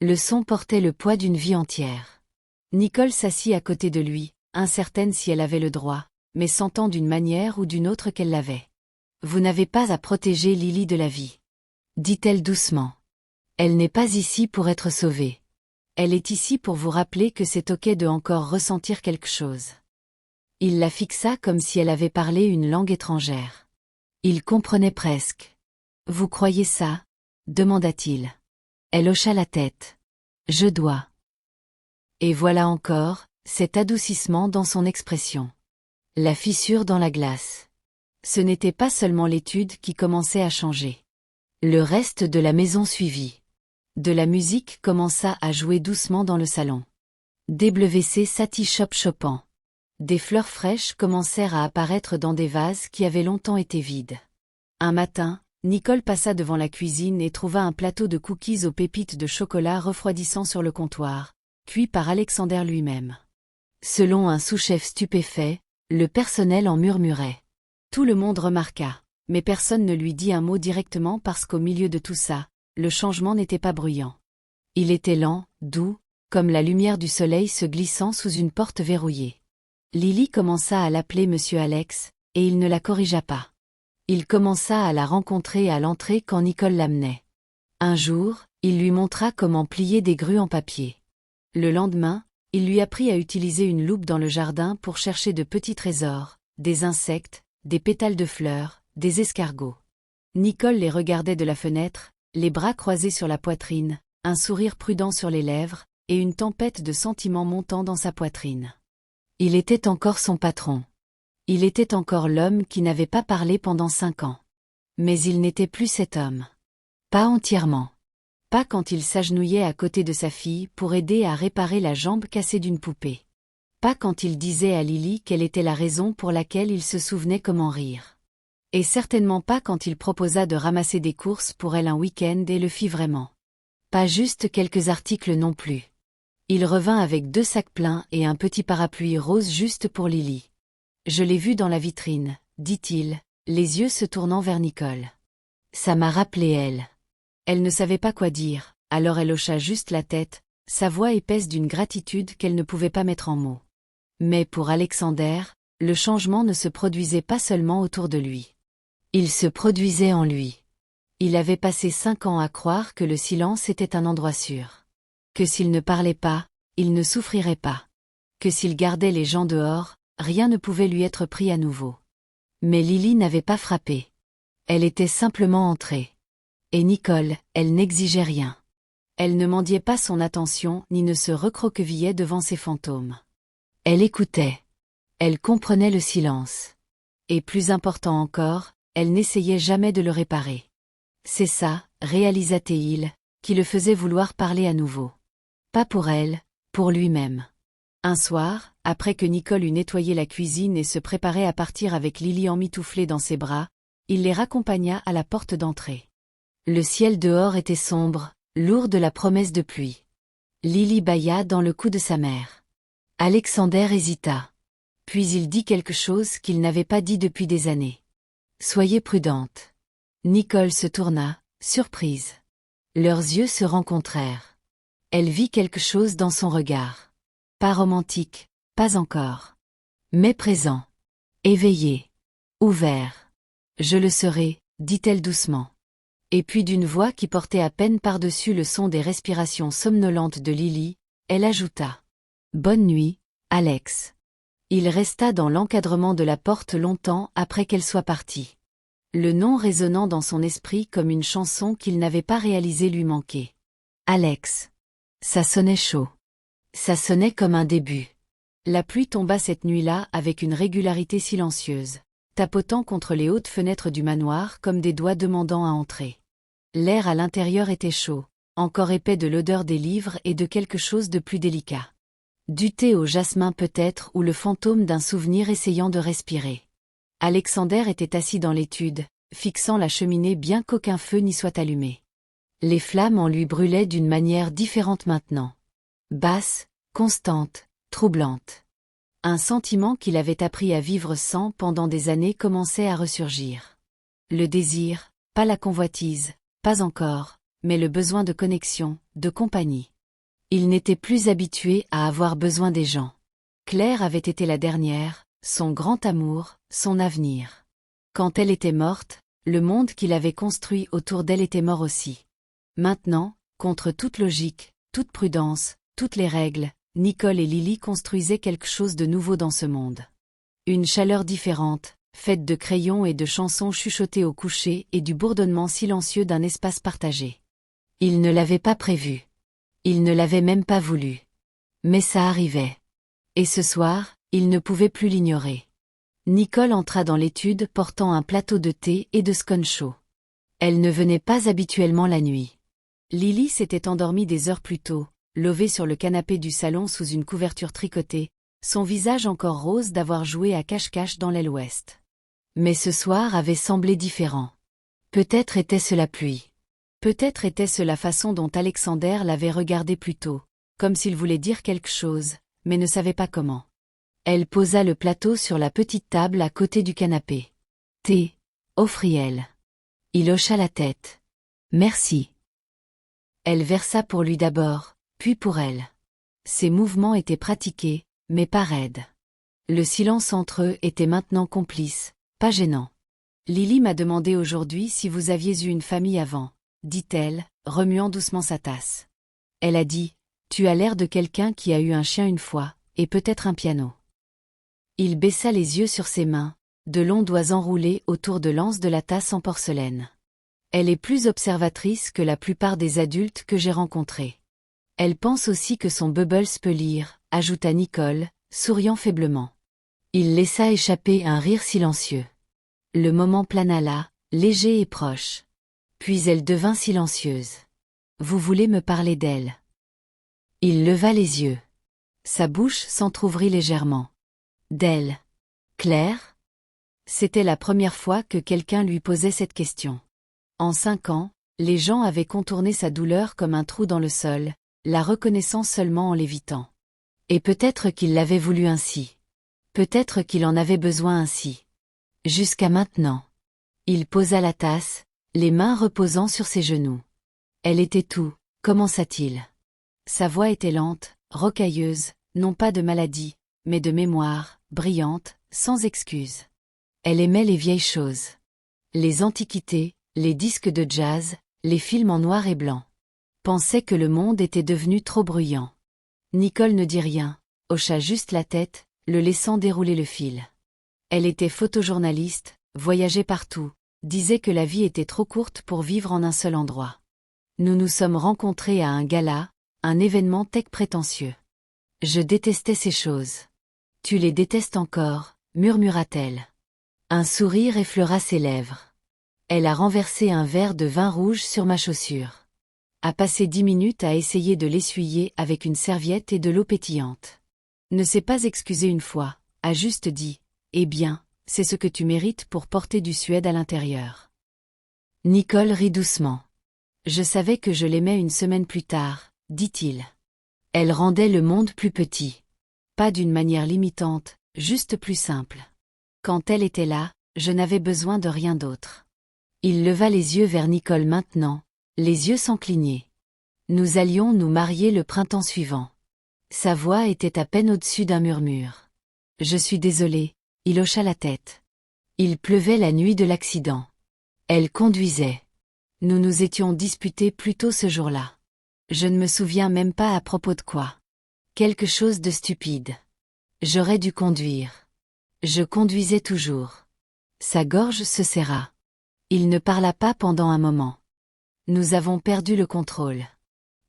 Le son portait le poids d'une vie entière. Nicole s'assit à côté de lui, incertaine si elle avait le droit, mais sentant d'une manière ou d'une autre qu'elle l'avait. « Vous n'avez pas à protéger Lily de la vie. » dit-elle doucement. « Elle n'est pas ici pour être sauvée. Elle est ici pour vous rappeler que c'est ok de encore ressentir quelque chose. » Il la fixa comme si elle avait parlé une langue étrangère. Il comprenait presque. « Vous croyez ça ?» demanda-t-il. Elle hocha la tête. « Je dois. » Et voilà encore, cet adoucissement dans son expression. La fissure dans la glace. Ce n'était pas seulement l'étude qui commençait à changer. Le reste de la maison suivit. De la musique commença à jouer doucement dans le salon. WC Sati Chop Chopin. Des fleurs fraîches commencèrent à apparaître dans des vases qui avaient longtemps été vides. Un matin, Nicole passa devant la cuisine et trouva un plateau de cookies aux pépites de chocolat refroidissant sur le comptoir, cuit par Alexander lui-même. Selon un sous-chef stupéfait, le personnel en murmurait. Tout le monde remarqua, mais personne ne lui dit un mot directement parce qu'au milieu de tout ça, le changement n'était pas bruyant. Il était lent, doux, comme la lumière du soleil se glissant sous une porte verrouillée. Lily commença à l'appeler Monsieur Alex, et il ne la corrigea pas. Il commença à la rencontrer à l'entrée quand Nicole l'amenait. Un jour, il lui montra comment plier des grues en papier. Le lendemain, il lui apprit à utiliser une loupe dans le jardin pour chercher de petits trésors, des insectes, des pétales de fleurs, des escargots. Nicole les regardait de la fenêtre, les bras croisés sur la poitrine, un sourire prudent sur les lèvres, et une tempête de sentiments montant dans sa poitrine. Il était encore son patron. Il était encore l'homme qui n'avait pas parlé pendant 5 ans. Mais il n'était plus cet homme. Pas entièrement. Pas quand il s'agenouillait à côté de sa fille pour aider à réparer la jambe cassée d'une poupée. Pas quand il disait à Lily quelle était la raison pour laquelle il se souvenait comment rire. Et certainement pas quand il proposa de ramasser des courses pour elle un week-end et le fit vraiment. Pas juste quelques articles non plus. Il revint avec 2 sacs pleins et un petit parapluie rose juste pour Lily. Je l'ai vu dans la vitrine, dit-il, les yeux se tournant vers Nicole. Ça m'a rappelé elle. Elle ne savait pas quoi dire, alors elle hocha juste la tête, sa voix épaisse d'une gratitude qu'elle ne pouvait pas mettre en mots. Mais pour Alexander, le changement ne se produisait pas seulement autour de lui. Il se produisait en lui. Il avait passé 5 ans à croire que le silence était un endroit sûr. Que s'il ne parlait pas, il ne souffrirait pas. Que s'il gardait les gens dehors, rien ne pouvait lui être pris à nouveau. Mais Lily n'avait pas frappé. Elle était simplement entrée. Et Nicole, elle n'exigeait rien. Elle ne mendiait pas son attention ni ne se recroquevillait devant ses fantômes. Elle écoutait. Elle comprenait le silence. Et plus important encore, elle n'essayait jamais de le réparer. C'est ça, réalisa-t-il, qui le faisait vouloir parler à nouveau. Pas pour elle, pour lui-même. Un soir, après que Nicole eut nettoyé la cuisine et se préparait à partir avec Lily emmitouflée dans ses bras, il les raccompagna à la porte d'entrée. Le ciel dehors était sombre, lourd de la promesse de pluie. Lily bâilla dans le cou de sa mère. Alexander hésita. Puis il dit quelque chose qu'il n'avait pas dit depuis des années. « Soyez prudente. » Nicole se tourna, surprise. Leurs yeux se rencontrèrent. Elle vit quelque chose dans son regard. Pas romantique, pas encore. Mais présent. Éveillé. Ouvert. « Je le serai, dit-elle doucement. Et puis d'une voix qui portait à peine par-dessus le son des respirations somnolentes de Lily, elle ajouta. « Bonne nuit, Alex. » Il resta dans l'encadrement de la porte longtemps après qu'elle soit partie. Le nom résonnant dans son esprit comme une chanson qu'il n'avait pas réalisé lui manquer. Alex. Ça sonnait chaud. Ça sonnait comme un début. La pluie tomba cette nuit-là avec une régularité silencieuse, tapotant contre les hautes fenêtres du manoir comme des doigts demandant à entrer. L'air à l'intérieur était chaud, encore épais de l'odeur des livres et de quelque chose de plus délicat. Du thé au jasmin peut-être ou le fantôme d'un souvenir essayant de respirer. Alexander était assis dans l'étude, fixant la cheminée bien qu'aucun feu n'y soit allumé. Les flammes en lui brûlaient d'une manière différente maintenant. Basse, constante, troublante. Un sentiment qu'il avait appris à vivre sans pendant des années commençait à ressurgir. Le désir, pas la convoitise, pas encore, mais le besoin de connexion, de compagnie. Il n'était plus habitué à avoir besoin des gens. Claire avait été la dernière, son grand amour, son avenir. Quand elle était morte, le monde qu'il avait construit autour d'elle était mort aussi. Maintenant, contre toute logique, toute prudence, toutes les règles, Nicole et Lily construisaient quelque chose de nouveau dans ce monde. Une chaleur différente, faite de crayons et de chansons chuchotées au coucher et du bourdonnement silencieux d'un espace partagé. Il ne l'avait pas prévu. Il ne l'avait même pas voulu. Mais ça arrivait. Et ce soir, il ne pouvait plus l'ignorer. Nicole entra dans l'étude portant un plateau de thé et de scone chaud. Elle ne venait pas habituellement la nuit. Lily s'était endormie des heures plus tôt, levée sur le canapé du salon sous une couverture tricotée, son visage encore rose d'avoir joué à cache-cache dans l'aile ouest. Mais ce soir avait semblé différent. Peut-être était-ce la pluie. Peut-être était-ce la façon dont Alexander l'avait regardé plus tôt, comme s'il voulait dire quelque chose, mais ne savait pas comment. Elle posa le plateau sur la petite table à côté du canapé. « Thé » offrit-elle. Il hocha la tête. « Merci. » Elle versa pour lui d'abord, puis pour elle. Ses mouvements étaient pratiqués, mais pas raides. Le silence entre eux était maintenant complice, pas gênant. Lily m'a demandé aujourd'hui si vous aviez eu une famille avant, dit-elle, remuant doucement sa tasse. Elle a dit, tu as l'air de quelqu'un qui a eu un chien une fois, et peut-être un piano. Il baissa les yeux sur ses mains, de longs doigts enroulés autour de l'anse de la tasse en porcelaine. Elle est plus observatrice que la plupart des adultes que j'ai rencontrés. Elle pense aussi que son Bubbles peut lire, ajouta Nicole, souriant faiblement. Il laissa échapper un rire silencieux. Le moment plana là, léger et proche. Puis elle devint silencieuse. Vous voulez me parler d'elle? Il leva les yeux. Sa bouche s'entr'ouvrit légèrement. D'elle. Claire? C'était la première fois que quelqu'un lui posait cette question. En 5 ans, les gens avaient contourné sa douleur comme un trou dans le sol, la reconnaissant seulement en l'évitant. Et peut-être qu'il l'avait voulu ainsi. Peut-être qu'il en avait besoin ainsi. Jusqu'à maintenant. Il posa la tasse, les mains reposant sur ses genoux. Elle était tout, commença-t-il. Sa voix était lente, rocailleuse, non pas de maladie, mais de mémoire, brillante, sans excuse. Elle aimait les vieilles choses. Les antiquités, les disques de jazz, les films en noir et blanc. Pensait que le monde était devenu trop bruyant. Nicole ne dit rien, hocha juste la tête, le laissant dérouler le fil. Elle était photojournaliste, voyageait partout, disait que la vie était trop courte pour vivre en un seul endroit. Nous nous sommes rencontrés à un gala, un événement tech prétentieux. Je détestais ces choses. Tu les détestes encore, murmura-t-elle. Un sourire effleura ses lèvres. Elle a renversé un verre de vin rouge sur ma chaussure. A passé 10 minutes à essayer de l'essuyer avec une serviette et de l'eau pétillante. Ne s'est pas excusé une fois, a juste dit, eh bien, c'est ce que tu mérites pour porter du suède à l'intérieur. Nicole rit doucement. Je savais que je l'aimais une semaine plus tard, dit-il. Elle rendait le monde plus petit. Pas d'une manière limitante, juste plus simple. Quand elle était là, je n'avais besoin de rien d'autre. Il leva les yeux vers Nicole maintenant, les yeux sans cligner. Nous allions nous marier le printemps suivant. Sa voix était à peine au-dessus d'un murmure. Je suis désolé, il hocha la tête. Il pleuvait la nuit de l'accident. Elle conduisait. Nous nous étions disputés plus tôt ce jour-là. Je ne me souviens même pas à propos de quoi. Quelque chose de stupide. J'aurais dû conduire. Je conduisais toujours. Sa gorge se serra. Il ne parla pas pendant un moment. Nous avons perdu le contrôle.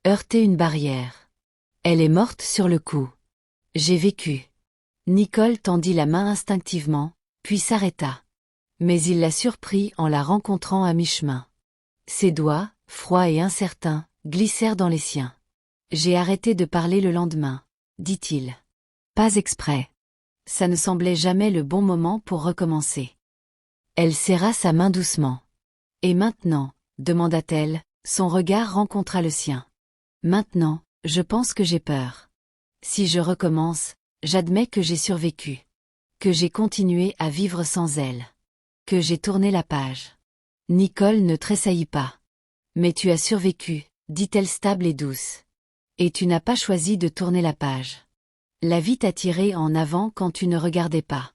Heurté une barrière. Elle est morte sur le coup. J'ai vécu. Nicole tendit la main instinctivement, puis s'arrêta. Mais il la surprit en la rencontrant à mi-chemin. Ses doigts, froids et incertains, glissèrent dans les siens. J'ai arrêté de parler le lendemain, dit-il. Pas exprès. Ça ne semblait jamais le bon moment pour recommencer. Elle serra sa main doucement. Et maintenant, demanda-t-elle, son regard rencontra le sien. Maintenant, je pense que j'ai peur. Si je recommence, j'admets que j'ai survécu. Que j'ai continué à vivre sans elle. Que j'ai tourné la page. Nicole ne tressaillit pas. Mais tu as survécu, dit-elle stable et douce. Et tu n'as pas choisi de tourner la page. La vie t'a tiré en avant quand tu ne regardais pas.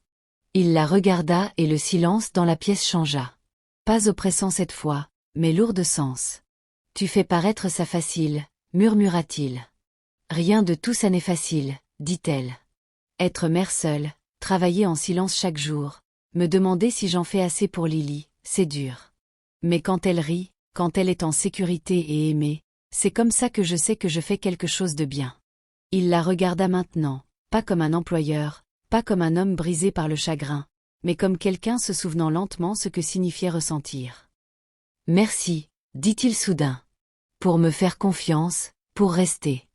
Il la regarda et le silence dans la pièce changea. Pas oppressant cette fois, mais lourd de sens. Tu fais paraître ça facile, murmura-t-il. Rien de tout ça n'est facile, dit-elle. Être mère seule, travailler en silence chaque jour, me demander si j'en fais assez pour Lily, c'est dur. Mais quand elle rit, quand elle est en sécurité et aimée, c'est comme ça que je sais que je fais quelque chose de bien. Il la regarda maintenant, pas comme un employeur, pas comme un homme brisé par le chagrin, mais comme quelqu'un se souvenant lentement ce que signifiait ressentir. Merci, dit-il soudain. Pour me faire confiance, pour rester.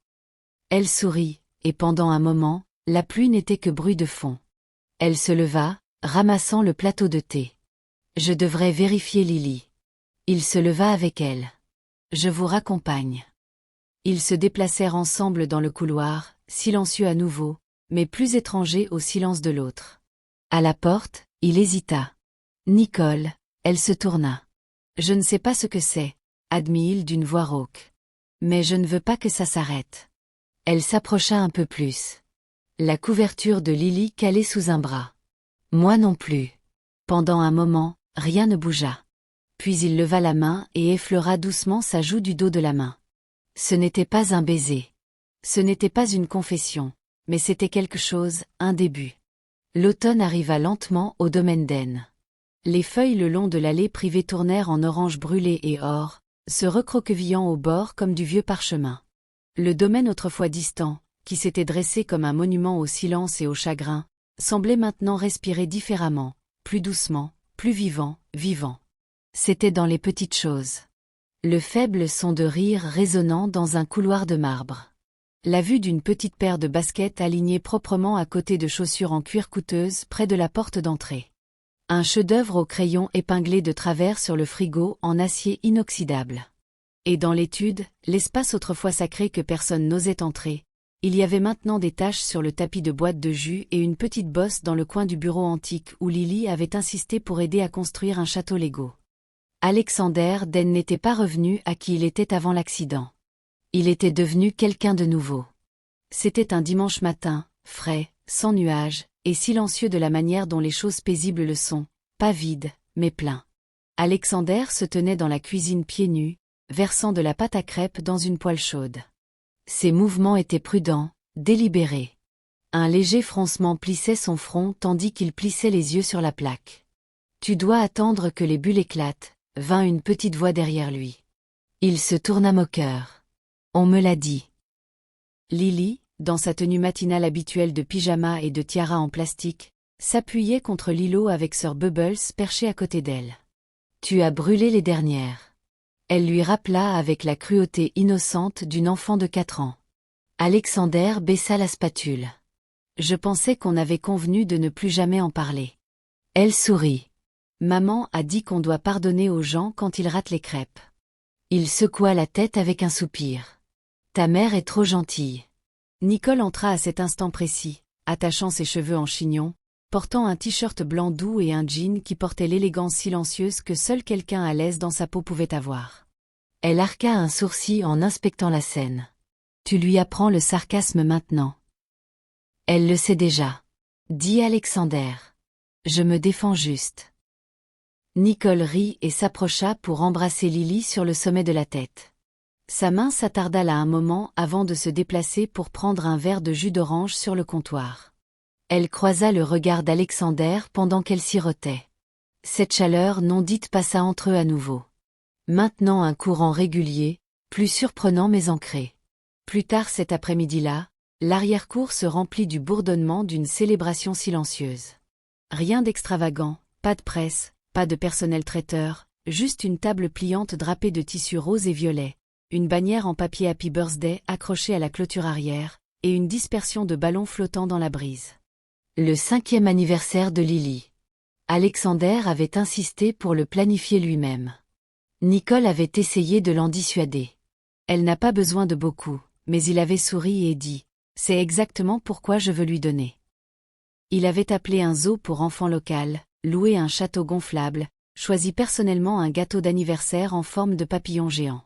Elle sourit, et pendant un moment, la pluie n'était que bruit de fond. Elle se leva, ramassant le plateau de thé. Je devrais vérifier Lily. Il se leva avec elle. Je vous raccompagne. Ils se déplacèrent ensemble dans le couloir, silencieux à nouveau, mais plus étranger au silence de l'autre. À la porte, il hésita. Nicole, elle se tourna. Je ne sais pas ce que c'est, admit-il d'une voix rauque. Mais je ne veux pas que ça s'arrête. Elle s'approcha un peu plus. La couverture de Lily calée sous un bras. Moi non plus. Pendant un moment, rien ne bougea. Puis il leva la main et effleura doucement sa joue du dos de la main. Ce n'était pas un baiser. Ce n'était pas une confession, mais c'était quelque chose, un début. L'automne arriva lentement au domaine d'Aisne. Les feuilles le long de l'allée privée tournèrent en orange brûlé et or, se recroquevillant au bord comme du vieux parchemin. Le domaine autrefois distant, qui s'était dressé comme un monument au silence et au chagrin, semblait maintenant respirer différemment, plus doucement, plus vivant, vivant. C'était dans les petites choses. Le faible son de rire résonnant dans un couloir de marbre. La vue d'une petite paire de baskets alignées proprement à côté de chaussures en cuir coûteuses près de la porte d'entrée. Un chef-d'œuvre au crayon épinglé de travers sur le frigo en acier inoxydable. Et dans l'étude, l'espace autrefois sacré que personne n'osait entrer, il y avait maintenant des taches sur le tapis de boîte de jus et une petite bosse dans le coin du bureau antique où Lily avait insisté pour aider à construire un château Lego. Alexander Dane n'était pas revenu à qui il était avant l'accident. Il était devenu quelqu'un de nouveau. C'était un dimanche matin, frais, sans nuages, et silencieux de la manière dont les choses paisibles le sont, pas vide, mais plein. Alexander se tenait dans la cuisine pieds nus, versant de la pâte à crêpes dans une poêle chaude. Ses mouvements étaient prudents, délibérés. Un léger froncement plissait son front tandis qu'il plissait les yeux sur la plaque. « Tu dois attendre que les bulles éclatent », vint une petite voix derrière lui. Il se tourna moqueur. « On me l'a dit. » Lily, dans sa tenue matinale habituelle de pyjama et de tiara en plastique, s'appuyait contre l'îlot avec Sir Bubbles perché à côté d'elle. « Tu as brûlé les dernières. » Elle lui rappela avec la cruauté innocente d'une enfant de 4 ans. Alexander baissa la spatule. « Je pensais qu'on avait convenu de ne plus jamais en parler. » Elle sourit. « Maman a dit qu'on doit pardonner aux gens quand ils ratent les crêpes. » Il secoua la tête avec un soupir. « Ta mère est trop gentille. » Nicole entra à cet instant précis, attachant ses cheveux en chignon, portant un t-shirt blanc doux et un jean qui portait l'élégance silencieuse que seul quelqu'un à l'aise dans sa peau pouvait avoir. Elle arqua un sourcil en inspectant la scène. « Tu lui apprends le sarcasme maintenant. »« Elle le sait déjà. » dit Alexander. « Je me défends juste. » Nicole rit et s'approcha pour embrasser Lily sur le sommet de la tête. Sa main s'attarda là un moment avant de se déplacer pour prendre un verre de jus d'orange sur le comptoir. Elle croisa le regard d'Alexander pendant qu'elle sirotait. Cette chaleur non dite passa entre eux à nouveau. Maintenant un courant régulier, plus surprenant mais ancré. Plus tard cet après-midi-là, l'arrière-cour se remplit du bourdonnement d'une célébration silencieuse. Rien d'extravagant, pas de presse, pas de personnel traiteur, juste une table pliante drapée de tissu rose et violet, une bannière en papier Happy Birthday accrochée à la clôture arrière, et une dispersion de ballons flottants dans la brise. Le 5e anniversaire de Lily. Alexander avait insisté pour le planifier lui-même. Nicole avait essayé de l'en dissuader. Elle n'a pas besoin de beaucoup, mais il avait souri et dit « C'est exactement pourquoi je veux lui donner. » Il avait appelé un zoo pour enfants local, loué un château gonflable, choisi personnellement un gâteau d'anniversaire en forme de papillon géant.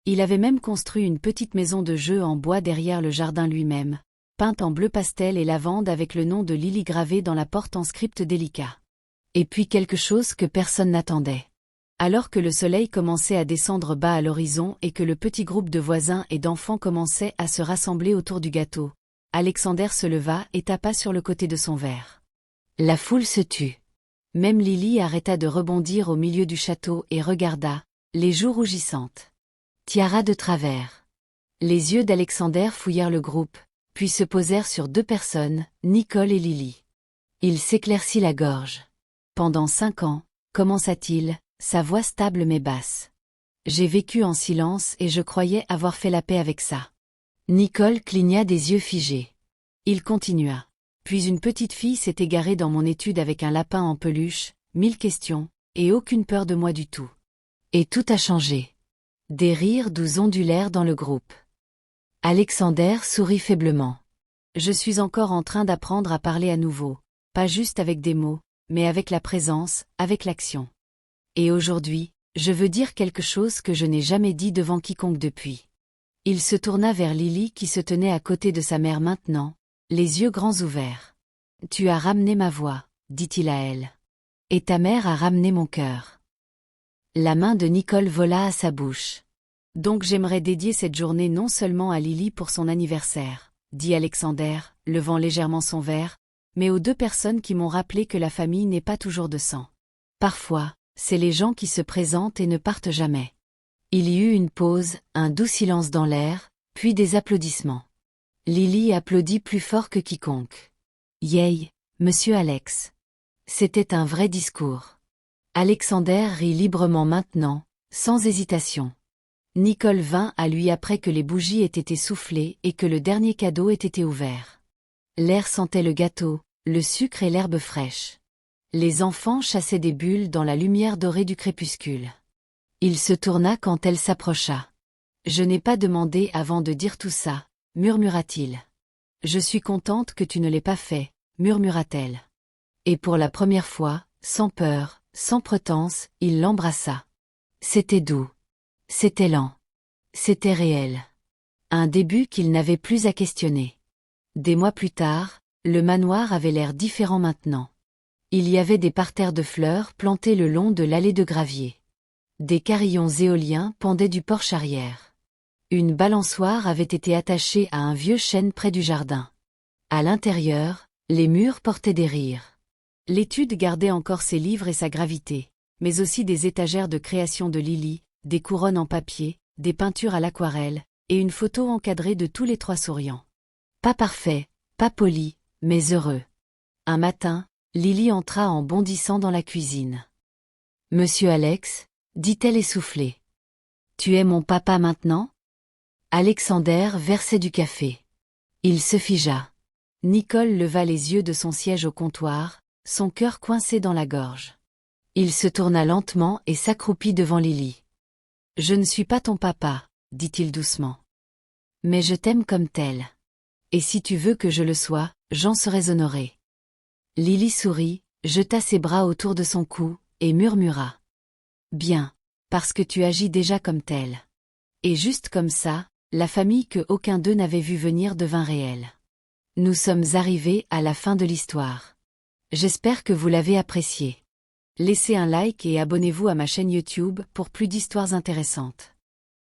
Il avait même construit une petite maison de jeu en bois derrière le jardin lui-même, peinte en bleu pastel et lavande avec le nom de Lily gravé dans la porte en script délicat. Et puis quelque chose que personne n'attendait. Alors que le soleil commençait à descendre bas à l'horizon et que le petit groupe de voisins et d'enfants commençait à se rassembler autour du gâteau, Alexander se leva et tapa sur le côté de son verre. La foule se tut. Même Lily arrêta de rebondir au milieu du château et regarda, les joues rougissantes. Tiara de travers. Les yeux d'Alexander fouillèrent le groupe, puis se posèrent sur 2 personnes, Nicole et Lily. Il s'éclaircit la gorge. Pendant 5 ans, commença-t-il, sa voix stable mais basse. J'ai vécu en silence et je croyais avoir fait la paix avec ça. Nicole cligna des yeux figés. Il continua. Puis une petite fille s'est égarée dans mon étude avec un lapin en peluche, 1000 questions, et aucune peur de moi du tout. Et tout a changé. Des rires doux ondulèrent dans le groupe. Alexander sourit faiblement. Je suis encore en train d'apprendre à parler à nouveau, pas juste avec des mots, mais avec la présence, avec l'action. Et aujourd'hui, je veux dire quelque chose que je n'ai jamais dit devant quiconque depuis. Il se tourna vers Lily qui se tenait à côté de sa mère maintenant, les yeux grands ouverts. Tu as ramené ma voix, dit-il à elle. Et ta mère a ramené mon cœur. La main de Nicole vola à sa bouche. Donc j'aimerais dédier cette journée non seulement à Lily pour son anniversaire, dit Alexander, levant légèrement son verre, mais aux 2 personnes qui m'ont rappelé que la famille n'est pas toujours de sang. Parfois, c'est les gens qui se présentent et ne partent jamais. Il y eut une pause, un doux silence dans l'air, puis des applaudissements. Lily applaudit plus fort que quiconque. Yay, monsieur Alex. C'était un vrai discours. Alexander rit librement maintenant, sans hésitation. Nicole vint à lui après que les bougies aient été soufflées et que le dernier cadeau ait été ouvert. L'air sentait le gâteau, le sucre et l'herbe fraîche. Les enfants chassaient des bulles dans la lumière dorée du crépuscule. Il se tourna quand elle s'approcha. « Je n'ai pas demandé avant de dire tout ça, » murmura-t-il. « Je suis contente que tu ne l'aies pas fait, » murmura-t-elle. Et pour la première fois, sans peur, sans pretense, il l'embrassa. C'était doux. C'était lent. C'était réel. Un début qu'il n'avait plus à questionner. Des mois plus tard, le manoir avait l'air différent maintenant. Il y avait des parterres de fleurs plantés le long de l'allée de gravier. Des carillons éoliens pendaient du porche arrière. Une balançoire avait été attachée à un vieux chêne près du jardin. À l'intérieur, les murs portaient des rires. L'étude gardait encore ses livres et sa gravité, mais aussi des étagères de création de Lily, des couronnes en papier, des peintures à l'aquarelle, et une photo encadrée de tous les 3 souriants. Pas parfait, pas poli, mais heureux. Un matin, Lily entra en bondissant dans la cuisine. « Monsieur Alex » dit-elle essoufflée. « Tu es mon papa maintenant ?» Alexander versait du café. Il se figea. Nicole leva les yeux de son siège au comptoir, son cœur coincé dans la gorge. Il se tourna lentement et s'accroupit devant Lily. « Je ne suis pas ton papa, » dit-il doucement. « Mais je t'aime comme tel. Et si tu veux que je le sois, j'en serais honorée. » Lily sourit, jeta ses bras autour de son cou, et murmura. « Bien, parce que tu agis déjà comme tel. » Et juste comme ça, la famille que aucun d'eux n'avait vu venir devint réelle. Nous sommes arrivés à la fin de l'histoire. J'espère que vous l'avez appréciée. Laissez un like et abonnez-vous à ma chaîne YouTube pour plus d'histoires intéressantes.